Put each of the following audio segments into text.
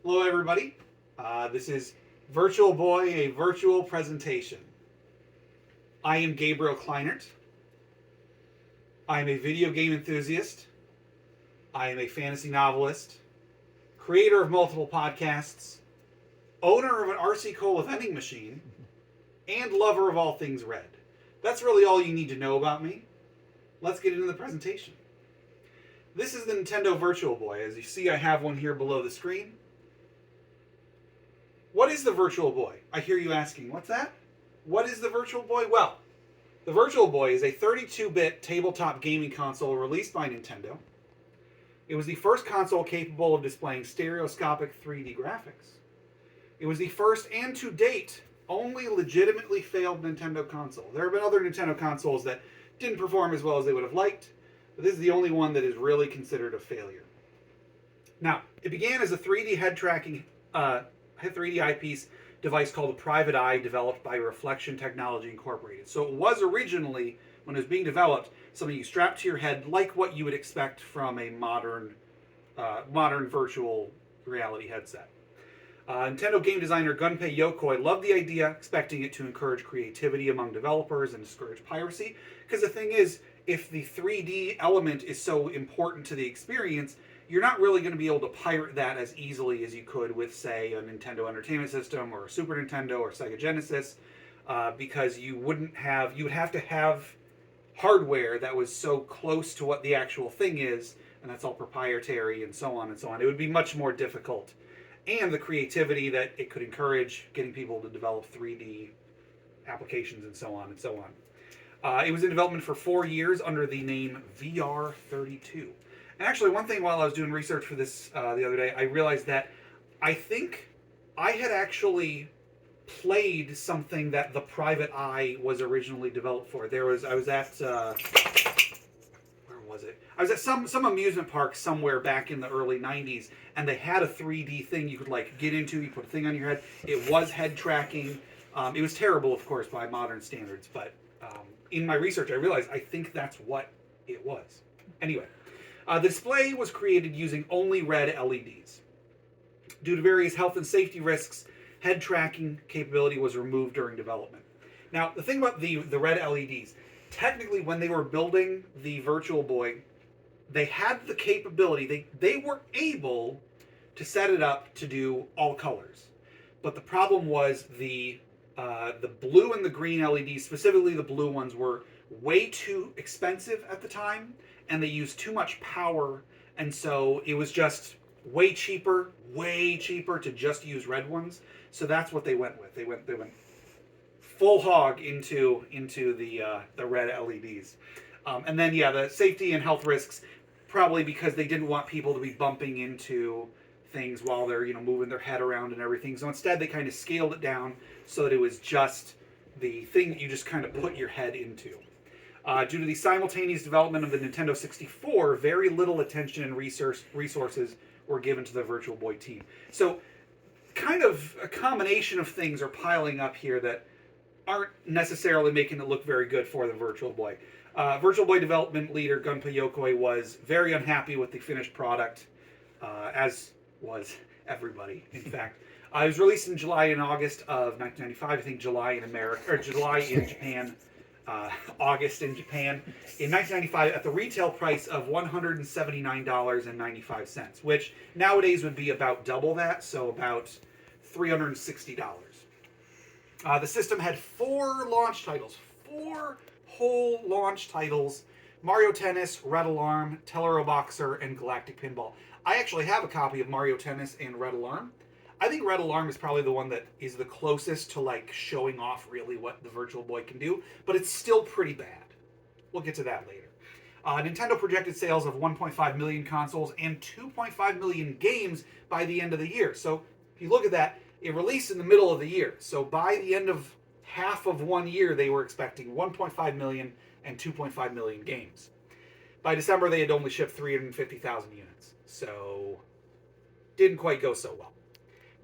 Hello, everybody. This is Virtual Boy, a virtual presentation. I am Gabriel Kleinert. I am a video game enthusiast. I am a fantasy novelist, creator of multiple podcasts, owner of an RC Cola vending machine, and lover of all things red. That's really all you need to know about me. Let's get into the presentation. This is the Nintendo Virtual Boy. As you see, I have one here below the screen. What is the Virtual Boy? I hear you asking, what's that? What is the Virtual Boy? Well, the Virtual Boy is a 32-bit tabletop gaming console released by Nintendo. It was the first console capable of displaying stereoscopic 3D graphics. It was the first and to date only legitimately failed Nintendo console. There have been other Nintendo consoles that didn't perform as well as they would have liked, but this is the only one that is really considered a failure. Now, it began as a 3D head tracking 3D eyepiece device called a Private Eye, developed by Reflection Technology Incorporated. So it was originally, when it was being developed, something you strap to your head, like what you would expect from a modern virtual reality headset. Nintendo game designer Gunpei Yokoi loved the idea, expecting it to encourage creativity among developers and discourage piracy. Because the thing is, if the 3D element is so important to the experience, you're not really going to be able to pirate that as easily as you could with, say, a Nintendo Entertainment System or a Super Nintendo or Sega Genesis, because you would have to have hardware that was so close to what the actual thing is, and that's all proprietary and so on and so on. It would be much more difficult. And the creativity that it could encourage, getting people to develop 3D applications and so on and so on. It was in development for 4 years under the name VR32. And actually, one thing while I was doing research for this the other day, I realized that I think I had actually played something that the Private Eye was originally developed for. I was at where was it? I was at some amusement park somewhere back in the early 90s, and they had a 3D thing you could like get into. You put a thing on your head. It was head tracking. It was terrible, of course, by modern standards, but in my research, I realized I think that's what it was. Anyway. The display was created using only red LEDs. Due to various health and safety risks, head tracking capability was removed during development. Now, the thing about the red LEDs, technically when they were building the Virtual Boy, they had the capability, they were able to set it up to do all colors. But the problem was the blue and the green LEDs, specifically the blue ones, were way too expensive at the time, and they used too much power, and so it was just way cheaper to just use red ones. So that's what they went with. They went full hog into the red LEDs, and then the safety and health risks, probably because they didn't want people to be bumping into things while they're moving their head around and everything. So instead, they kind of scaled it down so that it was just the thing that you just kind of put your head into. Due to the simultaneous development of the Nintendo 64, very little attention and resources were given to the Virtual Boy team. So, kind of a combination of things are piling up here that aren't necessarily making it look very good for the Virtual Boy. Virtual Boy development leader Gunpei Yokoi was very unhappy with the finished product, as was everybody, in fact. It was released in July and August of 1995. I think July in America, or July in Japan. August in Japan in 1995 at the retail price of $179.95, which nowadays would be about double that, so about $360. The system had 4 launch titles, 4 whole launch titles: Mario Tennis, Red Alarm, Tellero Boxer, and Galactic Pinball. I actually have a copy of Mario Tennis and Red Alarm. I think Red Alarm is probably the one that is the closest to like showing off really what the Virtual Boy can do, but it's still pretty bad. We'll get to that later. Nintendo projected sales of 1.5 million consoles and 2.5 million games by the end of the year. So if you look at that, it released in the middle of the year. So by the end of half of 1 year, they were expecting 1.5 million and 2.5 million games. By December, they had only shipped 350,000 units. So didn't quite go so well.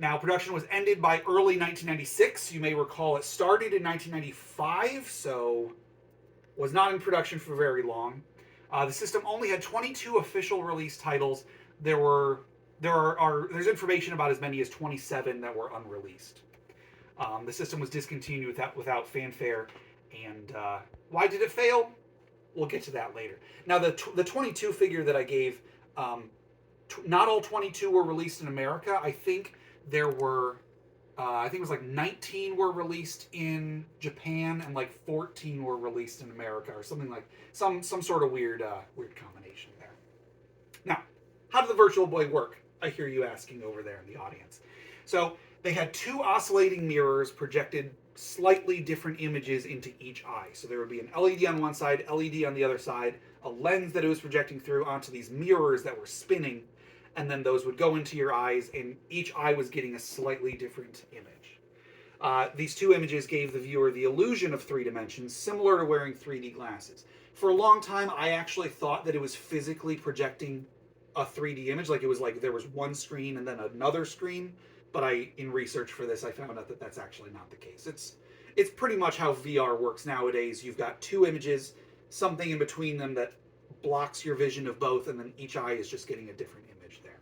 Now, production was ended by early 1996. You may recall it started in 1995, so was not in production for very long. The system only had 22 official release titles. There were there's information about as many as 27 that were unreleased. The system was discontinued without fanfare, and why did it fail? We'll get to that later. Now, the 22 figure that I gave, not all 22 were released in America. I think there were, I think it was like 19 were released in Japan and like 14 were released in America, or something like some sort of weird combination there. Now, how did the Virtual Boy work? I hear you asking over there in the audience. So they had two oscillating mirrors projected slightly different images into each eye. So there would be an LED on one side, LED on the other side, a lens that it was projecting through onto these mirrors that were spinning, and then those would go into your eyes, and each eye was getting a slightly different image. These two images gave the viewer the illusion of 3 dimensions, similar to wearing 3D glasses. For a long time, I actually thought that it was physically projecting a 3D image, like it was like there was one screen and then another screen. But in research for this, I found out that that's actually not the case. It's pretty much how VR works nowadays. You've got two images, something in between them that blocks your vision of both, and then each eye is just getting a different image there.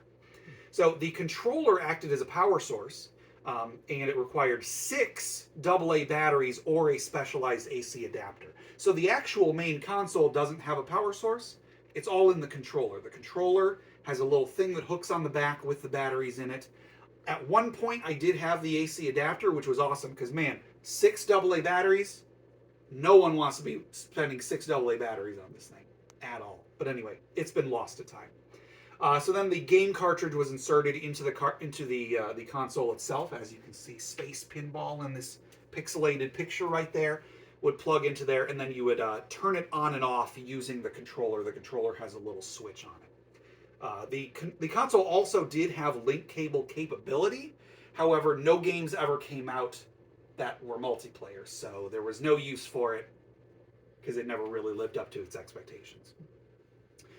So the controller acted as a power source, and it required 6 AA batteries or a specialized AC adapter. So the actual main console doesn't have a power source. It's all in the controller. The controller has a little thing that hooks on the back with the batteries in it. At one point, I did have the AC adapter, which was awesome, because, man, 6 AA batteries, no one wants to be spending 6 AA batteries on this thing at all. But anyway, it's been lost to time. So then the game cartridge was inserted into the console itself. As you can see, Space Pinball in this pixelated picture right there would plug into there, and then you would turn it on and off using the controller. The controller has a little switch on it. The console also did have link cable capability. However, no games ever came out that were multiplayer, so there was no use for it because it never really lived up to its expectations.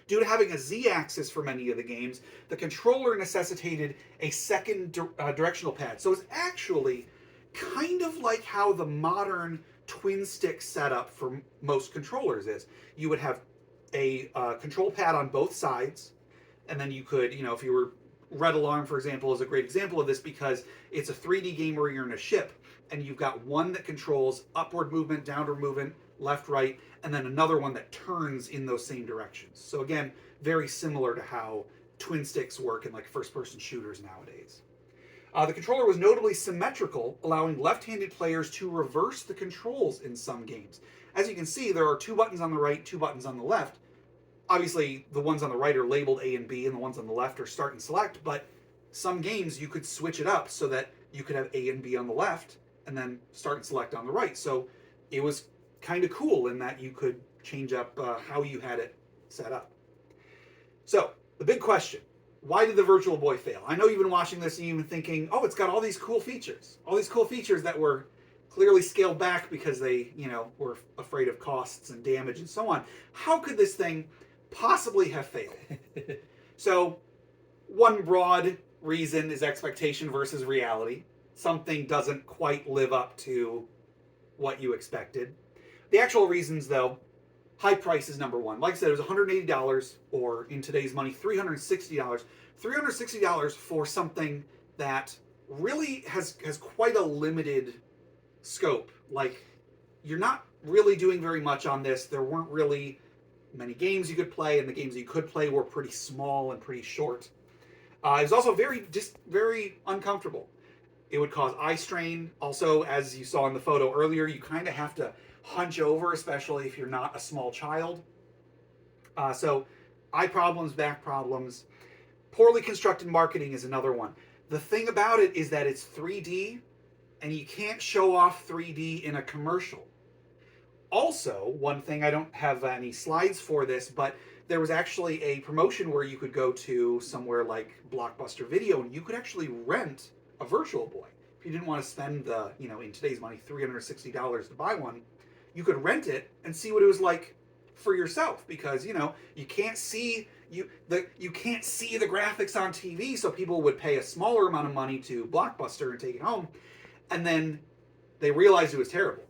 Due to having a Z-axis for many of the games, the controller necessitated a second directional pad. So it's actually kind of like how the modern twin stick setup for most controllers is. You would have a control pad on both sides, and then you could, if you were Red Alarm, for example, is a great example of this because it's a 3D game where you're in a ship, and you've got one that controls upward movement, downward movement, left, right, and then another one that turns in those same directions. So again, very similar to how twin sticks work in like first-person shooters nowadays. The controller was notably symmetrical, allowing left-handed players to reverse the controls in some games. As you can see, there are 2 buttons on the right, 2 buttons on the left. Obviously, the ones on the right are labeled A and B, and the ones on the left are start and select, but some games you could switch it up so that you could have A and B on the left, and then start and select on the right. So it was kind of cool in that you could change up how you had it set up. So, the big question, why did the Virtual Boy fail? I know you've been watching this and you've been thinking, oh, it's got all these cool features. All these cool features that were clearly scaled back because they, were afraid of costs and damage and so on. How could this thing possibly have failed? So, one broad reason is expectation versus reality. Something doesn't quite live up to what you expected. The actual reasons, though, high price is number one. Like I said, it was $180, or in today's money, $360. $360 for something that really has quite a limited scope. Like, you're not really doing very much on this. There weren't really many games you could play, and the games you could play were pretty small and pretty short. It was also very uncomfortable. It would cause eye strain. Also, as you saw in the photo earlier, you kind of have to hunch over, especially if you're not a small child. So eye problems, back problems. Poorly constructed marketing is another one. The thing about it is that it's 3D, and you can't show off 3D in a commercial. Also, one thing, I don't have any slides for this, but there was actually a promotion where you could go to somewhere like Blockbuster Video, and you could actually rent a Virtual Boy. If you didn't want to spend the, in today's money, $360 to buy one, you could rent it and see what it was like for yourself, because, you can't see you can't see the graphics on TV, so people would pay a smaller amount of money to Blockbuster and take it home, and then they realized it was terrible.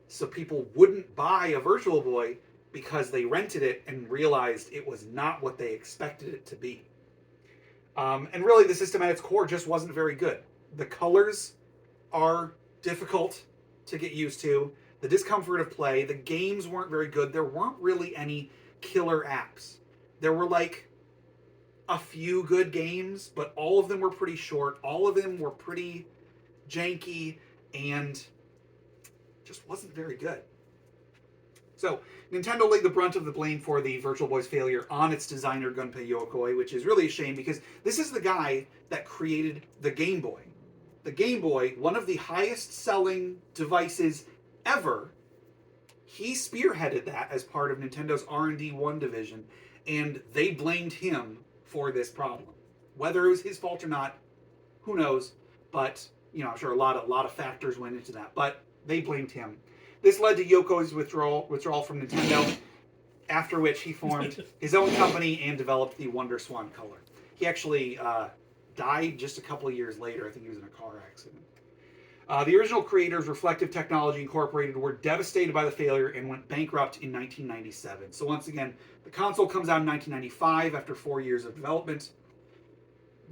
So people wouldn't buy a Virtual Boy because they rented it and realized it was not what they expected it to be. And really, the system at its core just wasn't very good. The colors are difficult to get used to. The discomfort of play, the games weren't very good. There weren't really any killer apps. There were like a few good games, but all of them were pretty short. All of them were pretty janky and just wasn't very good. So Nintendo laid the brunt of the blame for the Virtual Boy's failure on its designer Gunpei Yokoi, which is really a shame because this is the guy that created the Game Boy. The Game Boy, one of the highest selling devices ever, he spearheaded that as part of Nintendo's R&D 1 division, and they blamed him for this problem. Whether it was his fault or not, who knows, but I'm sure a lot of factors went into that, but they blamed him. This led to Yokoi's withdrawal from Nintendo, after which he formed his own company and developed the Wonder Swan color. He actually died just a couple of years later. I think he was in a car accident. The original creators, Reflective Technology Incorporated, were devastated by the failure and went bankrupt in 1997. So once again, the console comes out in 1995 after 4 years of development.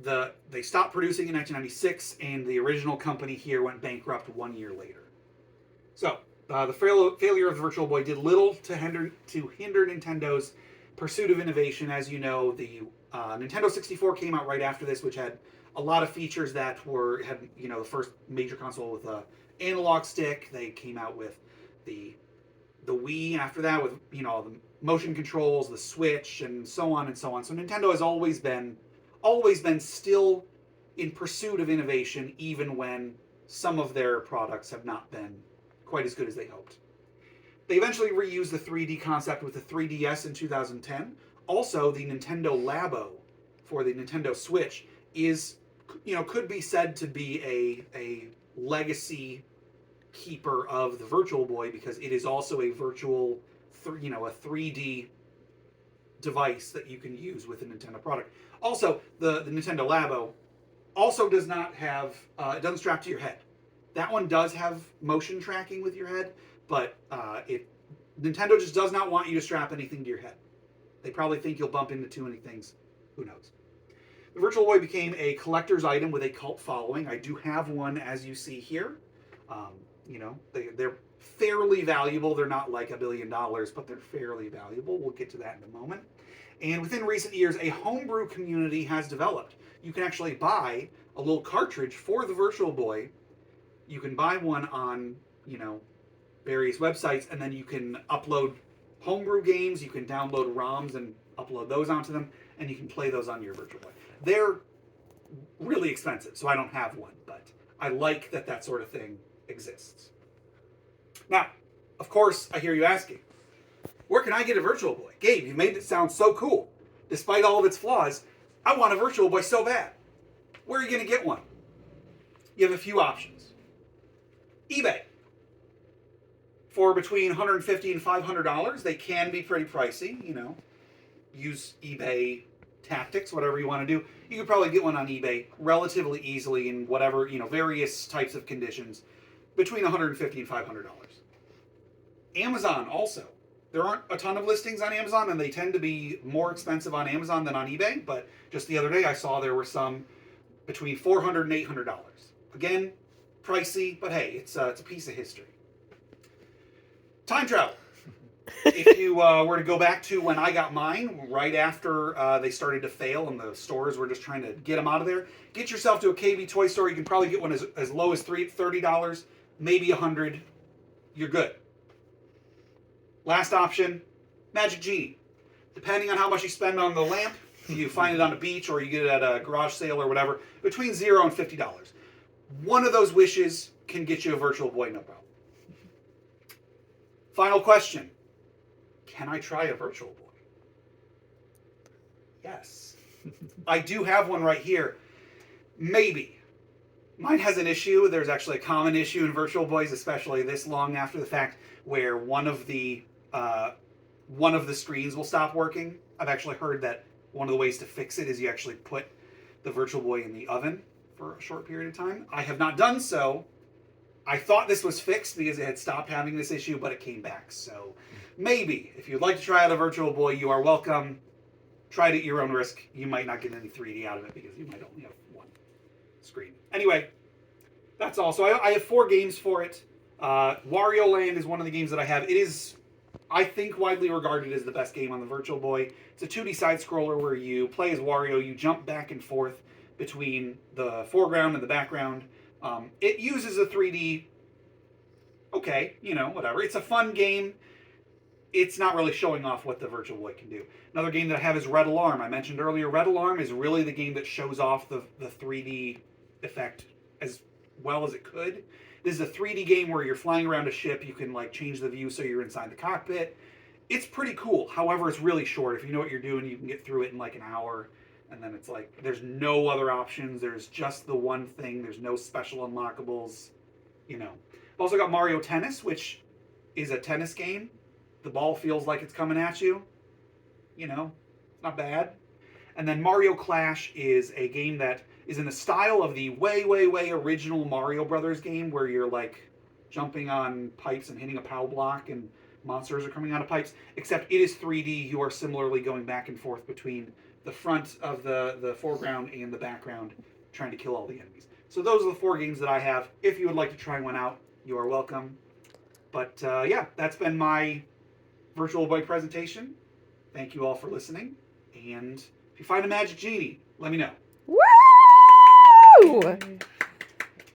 They stopped producing in 1996, and the original company here went bankrupt 1 year later. So the failure of the Virtual Boy did little to hinder Nintendo's pursuit of innovation. As you know, the Nintendo 64 came out right after this, which had a lot of features that had the first major console with a analog stick. They came out with the Wii after that with the motion controls, the Switch, and so on and so on. So Nintendo has always been still in pursuit of innovation, even when some of their products have not been quite as good as they hoped. They eventually reused the 3D concept with the 3DS in 2010. Also, the Nintendo Labo for the Nintendo Switch could be said to be a legacy keeper of the Virtual Boy, because it is also a virtual, a 3D device that you can use with a Nintendo product. Also, the Nintendo Labo also does not have, it doesn't strap to your head. That one does have motion tracking with your head, but Nintendo just does not want you to strap anything to your head. They probably think you'll bump into too many things. Who knows? The Virtual Boy became a collector's item with a cult following. I do have one, as you see here. They're fairly valuable. They're not like $1 billion, but they're fairly valuable. We'll get to that in a moment. And within recent years, a homebrew community has developed. You can actually buy a little cartridge for the Virtual Boy. You can buy one on, various websites, and then you can upload homebrew games. You can download ROMs and upload those onto them, and you can play those on your Virtual Boy. They're really expensive, so I don't have one, but I like that sort of thing exists. Now, of course, I hear you asking, where can I get a Virtual Boy? Gabe, you made it sound so cool. Despite all of its flaws, I want a Virtual Boy so bad. Where are you going to get one? You have a few options. eBay. For between $150 and $500, they can be pretty pricey, Use eBay tactics, whatever you want to do. You could probably get one on eBay relatively easily in whatever, various types of conditions, between $150 and $500. Amazon also. There aren't a ton of listings on Amazon, and they tend to be more expensive on Amazon than on eBay, but just the other day I saw there were some between $400 and $800. Again, pricey, but hey, it's a piece of history. Time travel. If you were to go back to when I got mine, right after they started to fail and the stores were just trying to get them out of there, get yourself to a KB toy store. You can probably get one as low as $30, maybe $100. You're good. Last option, Magic Genie. Depending on how much you spend on the lamp, you find it on a beach or you get it at a garage sale or whatever, between $0 and $50. One of those wishes can get you a Virtual Boy, no problem. Final question. Can I try a Virtual Boy? Yes. I do have one right here. Maybe. Mine has an issue. There's actually a common issue in Virtual Boys, especially this long after the fact, where one of the screens will stop working. I've actually heard that one of the ways to fix it is you actually put the Virtual Boy in the oven for a short period of time. I have not done so. I thought this was fixed because it had stopped having this issue, but it came back. So maybe, if you'd like to try out a Virtual Boy, you are welcome. try it at your own risk. You might not get any 3D out of it because you might only have one screen. Anyway, that's all. So I have 4 games for it. Wario Land is one of the games that I have. It is, I think, widely regarded as the best game on the Virtual Boy. It's a 2D side-scroller where you play as Wario. You jump back and forth between the foreground and the background. It uses a 3D. Okay, whatever. It's a fun game. It's not really showing off what the Virtual Boy can do. Another game that I have is Red Alarm. I mentioned earlier, Red Alarm is really the game that shows off the 3D effect as well as it could. This is a 3D game where you're flying around a ship. You can change the view so you're inside the cockpit. It's pretty cool. However, it's really short. If you know what you're doing, you can get through it in an hour. And then it's there's no other options. There's just the one thing. There's no special unlockables. I've also got Mario Tennis, which is a tennis game. The ball feels like it's coming at you. It's not bad. And then Mario Clash is a game that is in the style of the way, way, way original Mario Brothers game where you're jumping on pipes and hitting a POW block and monsters are coming out of pipes, except it is 3D. You are similarly going back and forth between the front of the foreground and the background trying to kill all the enemies. So those are the 4 games that I have. If you would like to try one out, you are welcome. But yeah, that's been my Virtual Boy presentation. Thank you all for listening. And if you find a magic genie, let me know. Woo!